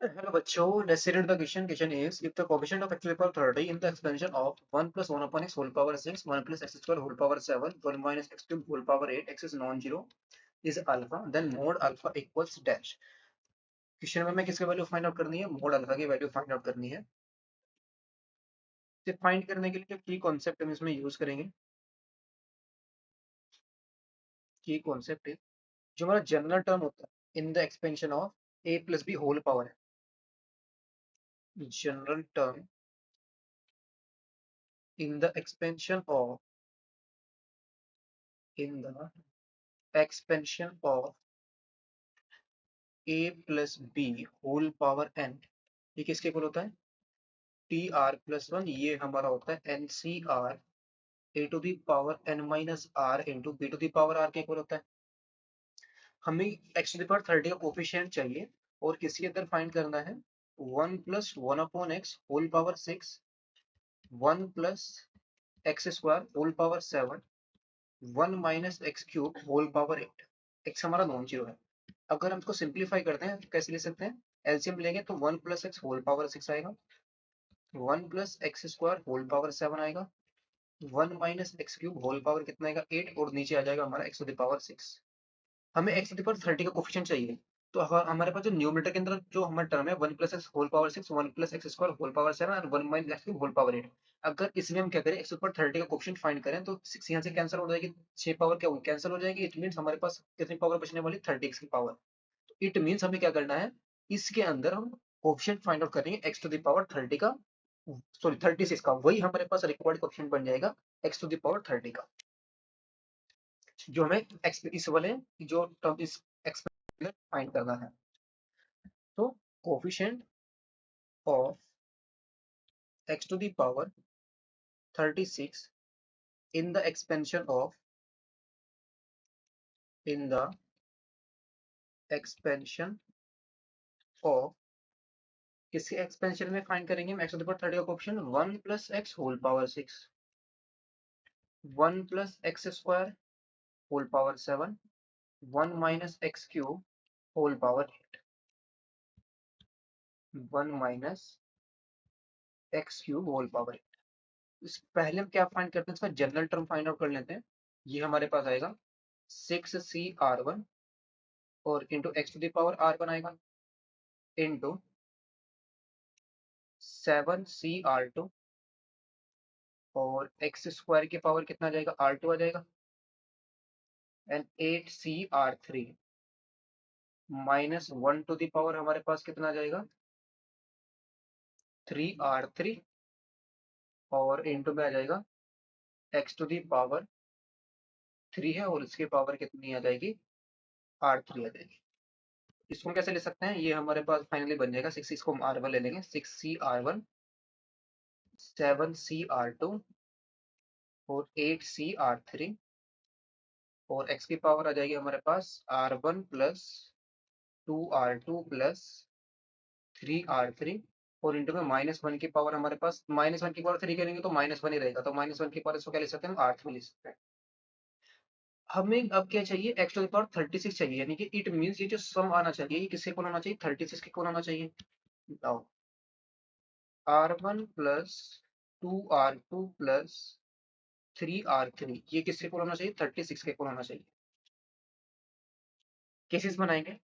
Hello बच्चों, let's read the question. Question is, if the coefficient of x to the power 30 in the expansion of 1 plus 1 upon x whole power 6, 1 plus x square whole power 7, 1 minus x cube whole power 8, x is non-zero, is alpha, then mod alpha equals dash. Question में किसकी value find out करनी है? Mode alpha की value find out करनी है। इसे find करने के लिए जो की कॉन्सेप्ट हम इसमें यूज करेंगे, की कॉन्सेप्ट है जो हमारा जनरल टर्म होता है in the expansion of a plus B whole power है। General term in the expansion of in the expansion of a plus b whole power n, ये किसके इक्वल होता है? टी आर प्लस वन, ये हमारा होता है N C R A to the power N minus R into B to the power R के equal होता है। हमें एक्स टू दी पावर 30 का कोफिशिएंट चाहिए और किसके अंदर फाइंड करना है? 1 plus 1 upon x whole power 6, 1 plus x square whole power 7, 1 minus x cube whole power 8। X हमारा नॉन जीरो है। अगर हम इसको सिंप्लीफाई करते हैं तो कैसे ले सकते हैं? एलसीएम लेंगे तो 1 प्लस एक्स होल पावर 6 आएगा, 1 plus x square whole power 7 आएगा, 1 minus x cube whole power कितना आएगा? 8, और नीचे आ जाएगा हमारा एक्स टू द पावर 6। हमें एक्स टू द पावर 30 का कोफिशिएंट चाहिए। तो हमारे पास जो न्यूमरेटर के अंदर जो हमारा टर्म है 1 plus x whole power 6, 1 plus x square whole power 7 और 1 minus x cube whole power 8। अगर इसमें हम क्या करें, एक्स टू द पावर 30 का कोफिशिएंट फाइंड करें तो 6 यहाँ से कैंसिल हो जाएगी, 6 पावर क्या होगी? कैंसिल हो जाएगी। इट मींस हमारे पास कितनी पावर बचने वाली? 30 की पावर। इट मींस हमें क्या करना है, इसके अंदर हम कोएफिशिएंट फाइंड आउट करेंगे x टू द पावर 30 का, सॉरी 36 का, वही हमारे पास रिक्वायर्ड कोएफिशिएंट बन जाएगा x टू द पावर 30 का, जो हमें x इस वाले जो टर्म इस एक्सपेरिमेंट फाइंड करना है। तो coefficient of x to the power 36 in the expansion of in the expansion of किसके एक्सपेंशन में फाइंड करेंगे हम x टू द पावर 30 का coefficient? 1 plus x whole power 6, 1 plus x square whole power 7, 1 minus x cube whole power 8, 1 minus x cube whole power 8। इस पहले हम क्या find करते हैं, इसका जनरल टर्म फाइंड आउट कर लेते हैं। ये हमारे पास आएगा 6c r1 और into x to the power r1 आएगा इंटू 7c r2 और एक्स स्क्वायर की पावर कितना आ जाएगा? r2 आ जाएगा and 8c r3 minus 1 to the power हमारे पास कितना आ जाएगा? 3r3 और इंटू में आ जाएगा एक्स टू दी पावर 3 है और इसकी पावर कितनी आ जाएगी? r3 आ जाएगी। इसको हम कैसे ले सकते हैं? ये हमारे पास फाइनली बन जाएगा 6, इसको हम r1 ले लेंगे, 6c r1, 7c r2 और 8c r3 और x की पावर आ जाएगी हमारे पास r1 plus 2r2 plus 3r3 और इंटू में -1 की पावर हमारे पास -1 की पावर 3 करेंगे तो -1 ही रहेगा, तो -1 की पावर इसको क्या ले सकते हैं? r3 ले सकते हैं। हमें अब क्या चाहिए? x टू द पावर 36 चाहिए, यानी कि इट मींस ये जो सम आना चाहिए ये किसके इक्वल होना चाहिए? 36 के इक्वल होना चाहिए। Now r1 plus 2r2 plus 3r3 ये किसके इक्वल होना चाहिए? 36 के इक्वल होना चाहिए। केसेस बनाएंगे।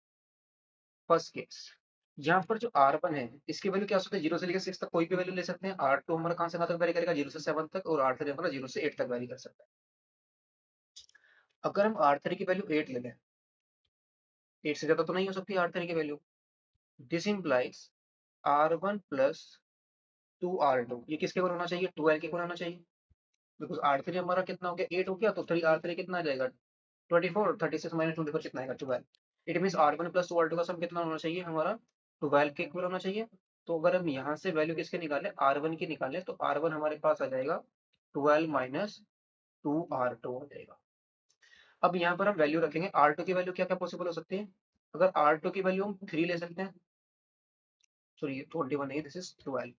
फर्स्ट केस, यहाँ पर जो r1 है इसकी वैल्यू क्या हो सकती है? 0 से लेकर 6 तक कोई भी वैल्यू ले सकते हैं। r2 हमारा कहाँ से कहाँ तक वेरी करेगा? 0 से 7 तक, और r3 हमारा 0 से 8 तक वेरी कर सकता है। अगर हम r3 की वैल्यू 8 ले लें, 8 से ज्यादा तो नहीं हो सकती r3 की value. This implies r1 plus 2r2 ये किसके इक्वल होना चाहिए? 12 के इक्वल होना चाहिए। बिकॉज r3 हमारा कितना हो गया? 8 हो गया, तो 3r3 कितना आ जाएगा? 24, 36 माइनस 24 कितना आएगा? 12। It means r1 plus 2r2 का सम कितना होना चाहिए हमारा? 12 के इक्वल होना चाहिए। तो अगर हम यहाँ से वैल्यू किसके निकाले? r1 की निकाले तो r1 हमारे पास आ जाएगा 12 माइनस 2r2 हो जाएगा। अब यहाँ पर हम वैल्यू रखेंगे, r2 की वैल्यू क्या क्या पॉसिबल हो सकती है? अगर r2 की वैल्यू हम 3 ले सकते हैं, सॉरी 21 नहीं, दिस इज 12,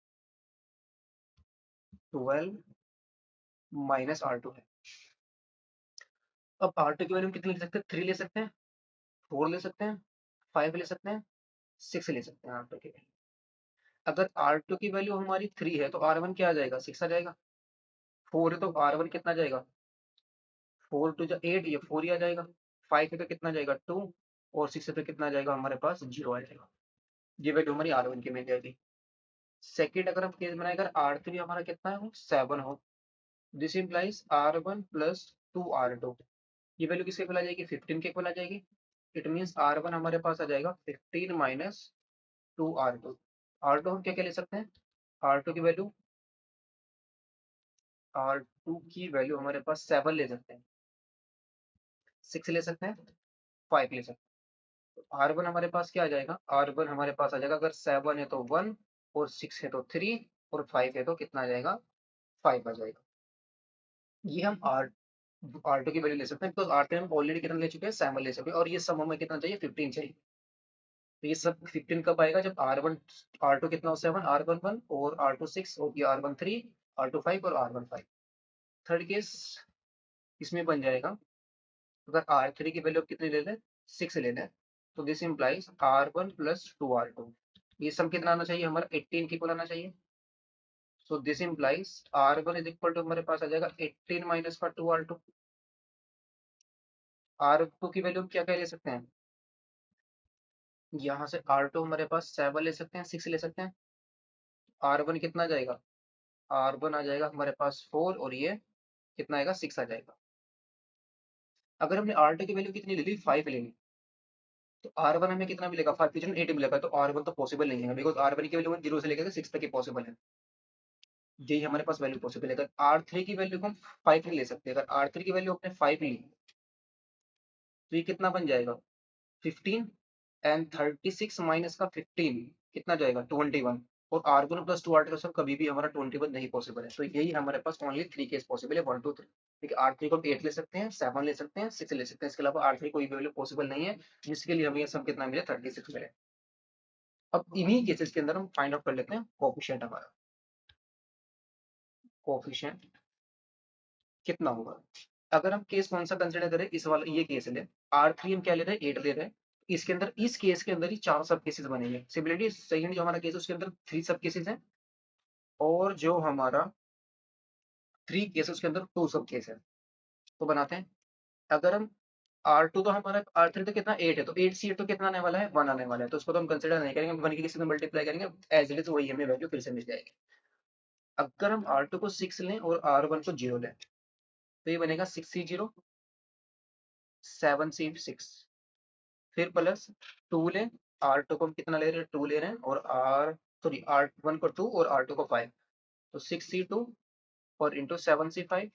12 माइनस r2 है। अब r2 की वैल्यू कितनी ले सकते हैं? 3 ले सकते हैं, 4 ले सकते हैं, 5 ले सकते हैं, 6 ले सकते हैं R2 की वैल्यू। अगर R2 की वैल्यू हमारी 3 है तो R1 क्या आ जाएगा, 6 आ जाएगा। 4 है तो R1 कितना जाएगा, 4 टू जा 8, ये 4 ही आ जाएगा। 5 है तो कितना जाएगा 2, और 6 है तो कितना जाएगा हमारे पास 0 आ जाएगा। ये वैल्यू हमारी R1 की मिल जाएगी। सेकंड अगर हम केस बनाए, अगर R3 हमारा कितना है, 7 हो, this implies R1 plus 2R2, ये वैल्यू किसके इक्वल आ जाएगी, 15 के इक्वल आ जाएगी। इट मीन्स R1 हमारे पास आ जाएगा 15 माइनस 2R2। R2 हम क्या क्या ले सकते हैं, R2 की वैल्यू, R2 की वैल्यू हमारे पास 7 ले सकते हैं, 6 ले सकते हैं, 5 ले सकते हैं। तो R1 हमारे पास क्या आ जाएगा, R1 हमारे पास आ जाएगा, अगर 7 है तो 1, और 6 है तो 3, और 5 है तो कितना आ जाएगा, 5 आ जाएगा। ये हम R2 की वैल्यू ले सकते हैं, बिकॉज R3 हम ऑलरेडी कितना ले चुके हैं, 7 ले चुके हैं, और ये सब हमें कितना चाहिए, 15 चाहिए। तो ये सब 15 कब आएगा, जब R1 R2 कितना हो, 7, R1 1 और R2 6, और ये R1 3, R2 5 और R1 5। थर्ड केस इसमें बन जाएगा, अगर R3 की वैल्यू कितनी ले लें, 6 ले लें, तो this implies R1 plus 2R2, ये सब कितना आना चाहिए हमारा, 18 की इक्वल आना चाहिए। So this implies R1 is equal to हमारे पास आ जाएगा 18 माइनस का 2R2। R2 की वैल्यू क्या क्या ले सकते हैं, यहाँ से R2 हमारे पास 7 ले सकते हैं, 6 ले सकते हैं। R1 कितना जाएगा, R1 आ जाएगा हमारे पास 4, और ये कितना आएगा, 6 आ जाएगा। अगर हमने R2 की वैल्यू कितनी ले ली, 5 ले ली, तो R1 हमें कितना मिलेगा, 5 की जगह 8 मिलेगा, तो R1 तो पॉसिबल नहीं है, बिकॉज R1 की वैल्यू 0 से लेकर 6 तक ही पॉसिबल है। यही हमारे पास वैल्यू पॉसिबल है। अगर R3 की वैल्यू हम 5 नहीं ले सकते, अगर R3 की वैल्यू अपने 5 ली, तो ये कितना बन जाएगा, 15, एंड 36 माइनस का 15 कितना जाएगा, 21, और R1 प्लस 2R2 सब कभी भी हमारा 21 नहीं पॉसिबल है। तो यही हमारे पास ओनली 3 केस पॉसिबल है, 1 2 3। ठीक है, R3 को हम 8 ले सकते हैं, 7 ले सकते हैं, 6 ले सकते हैं, इसके अलावा R3 कोई वैल्यू पॉसिबल नहीं है, जिसके लिए हमें ये सब कितना मिले, 36 मिले। अब इन्हीं केसेस के अंदर हम फाइंड आउट कर लेते हैं कोफिशिएंट, हमारा कोफिशिएंट कितना होगा। अगर हम केस कौन सा कंसिडर करें, इस वाला ये केस ले, R3 हम क्या ले रहे हैं, 8 ले रहे हैं, इसके अंदर, इस केस के अंदर ही 4 सब केसेस बनेंगे। सिमिलरली सेकंड जो हमारा केस है उसके अंदर 3 सब केसेस हैं, और जो हमारा 3 केस है उसके अंदर 2 सब केस है। तो बनाते हैं, अगर हम R2 तो हमारा, R3 तो कितना 8 है, तो 8 से 8 तो कितना आने वाला है, 1 आने वाला है, तो उसको तो हम कंसिडर नहीं करेंगे, 1 की किसी में मल्टीप्लाई करेंगे, एज इट इज वही हमें वैल्यू फिर से मिल जाएगी। अगर हम R2 को 6 लें और R1 को 0 लें, तो ये बनेगा 6C0 7C6, फिर प्लस 2 लें, R2 को हम कितना ले रहे हैं, 2 ले रहे हैं, और R1 को 2 और R2 को 5, तो 6C2 और इंटू 7C5,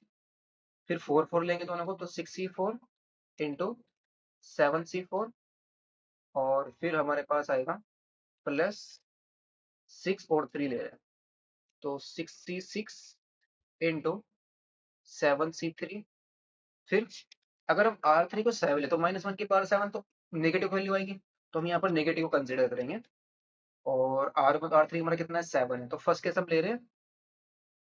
फिर 4 लेंगे दोनों को, तो 6C4 इंटू 7C4, और फिर हमारे पास आएगा प्लस 6 और 3 ले रहे हैं, तो 6C6 इंटू 7C3। फिर अगर हम R3 को 7 ले, तो -1 की पावर 7 तो नेगेटिव वैल्यू आएगी, तो हम यहाँ पर नेगेटिव को कंसिडर करेंगे। और R3 हमारा कितना है, 7 है, तो फर्स्ट केस हम ले रहे हैं,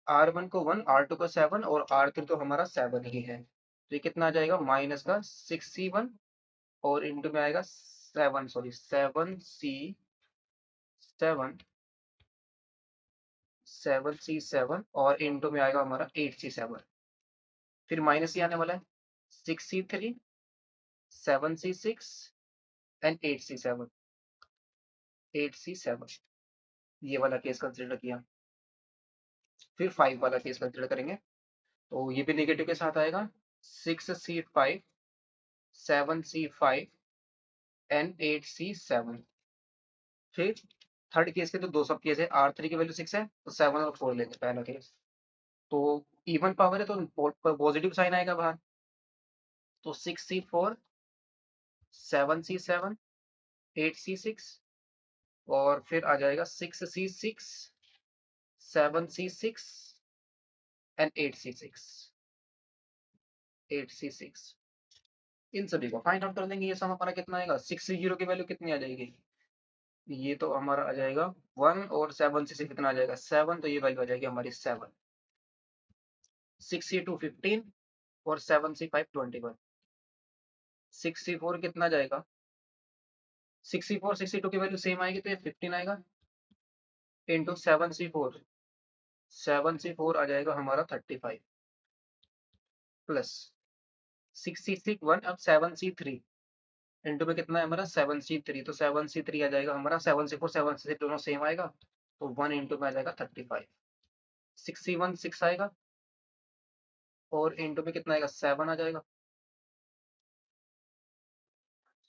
R1 को 1, R2 को 7, और R3 तो हमारा 7 ही है, तो ये कितना आ जाएगा, माइनस का 6C1, और इंटू में आएगा 7 7C7, और इंटू में आएगा हमारा 8C7, फिर माइनस ही आने वाला है, 6C3 7C6 एंड 8C7 ये वाला केस कंसिडर किया। फिर 5 वाला केस कंसिडर करेंगे, तो ये भी नेगेटिव के साथ आएगा, 6C5 7C5 एंड 8C7। फिर थर्ड केस के तो दो सब केस है, R3 की वैल्यू 6 है, तो 7 और 4 लेते हैं पहला केस, तो इवन पावर है तो पॉजिटिव साइन आएगा बाहर, तो 6C4 7C7 8C6, और फिर आ जाएगा 6C6 7C6 एंड 8C6 इन सभी को फाइंड आउट कर देंगे। ये सब हमारा कितना आएगा, 6C0 की वैल्यू कितनी आ जाएगी, ये तो हमारा आ जाएगा 1, और 7C6 कितना आ जाएगा, 7, तो ये वैल्यू आ जाएगी हमारी 7। 6C2 15 और 7C5 21। 6C4 कितना जाएगा, 64 62 की वैल्यू सेम आएगी तो ये 15 आएगा इंटू 7 C4, 7 C4 आ जाएगा हमारा 35 प्लस 6 6 1 अब 7 C3 इंटू में कितना है हमारा 7 C3, तो 7 C3 आ जाएगा हमारा 7 C4 7 C3 दोनों सेम आएगा तो 1 इंटू में आ जाएगा 35, 6 C1 6 आएगा और इंटू में कितना आएगा 7 आ जाएगा,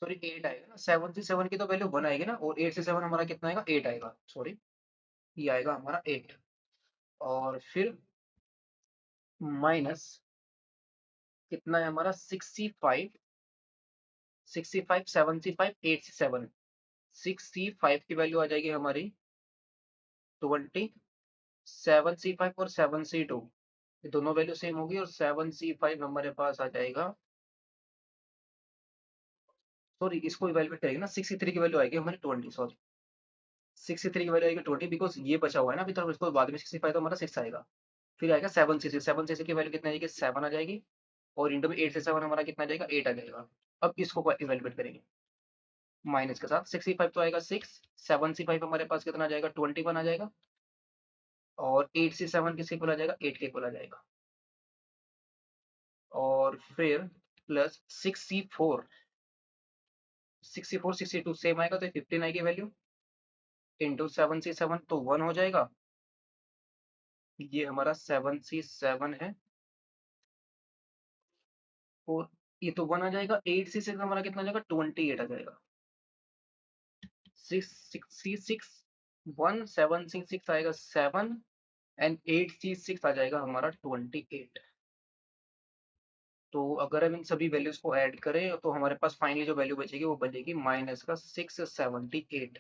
सॉरी 8 आएगा ना, 7 से 7 की तो वैल्यू 1 आएगी ना, और 8 से 7 हमारा कितना आएगा 8 आएगा, सॉरी ये आएगा हमारा 8, और फिर माइनस कितना है हमारा 65 7 C5 8 C7, 6C5 की वैल्यू आ जाएगी हमारी 20, 7C5 और 7C2 ये दोनों वैल्यू सेम होगी और 7C5 हमारे पास आ जाएगा, सॉरी इसको इवेलुएट करेंगे ना, 63 की वैल्यू आएगी हमारी 20, सॉरी 63 की वैल्यू आएगी 20 बिकॉज ये बचा हुआ है ना अभी, तो इसको बाद में 65 तो हमारा 6 आएगा, फिर आएगा 7 C6 की वैल्यू कितनी आएगी 7 आ जाएगी और इंटू में 8 से 7 हमारा कितना आ जाएगा 8 आ जाएगा। अब इसको इवेलुएट करेंगे माइनस के साथ, 65 तो आएगा 6, 7C5 हमारे पास कितना आ जाएगा 21 आ जाएगा और 8 से 7 किसके इक्वल आ जाएगा 8 के इक्वल आ जाएगा, और फिर प्लस 64 सेम आएगा तो 15 आएगी वैल्यू इंटू 7C7 तो 1 हो जाएगा, ये हमारा 7C7 है और ये तो 1 आ जाएगा, 8C6 हमारा कितना आ जाएगा 28 आ जाएगा, 7C6 आएगा 7 एंड 8C6 आ जाएगा हमारा 28। तो अगर हम इन सभी वैल्यूज को ऐड करें तो हमारे पास फाइनली जो वैल्यू बचेगी वो बचेगी माइनस का 678।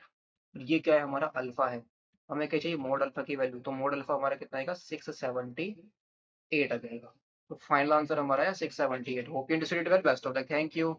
ये क्या है हमारा अल्फा है, हमें क्या चाहिए मोड अल्फा की वैल्यू, तो मोड अल्फा हमारा कितना आएगा 678 आ जाएगा, तो फाइनल आंसर हमारा है 678। Hope you understood it well, best of luck, thank you.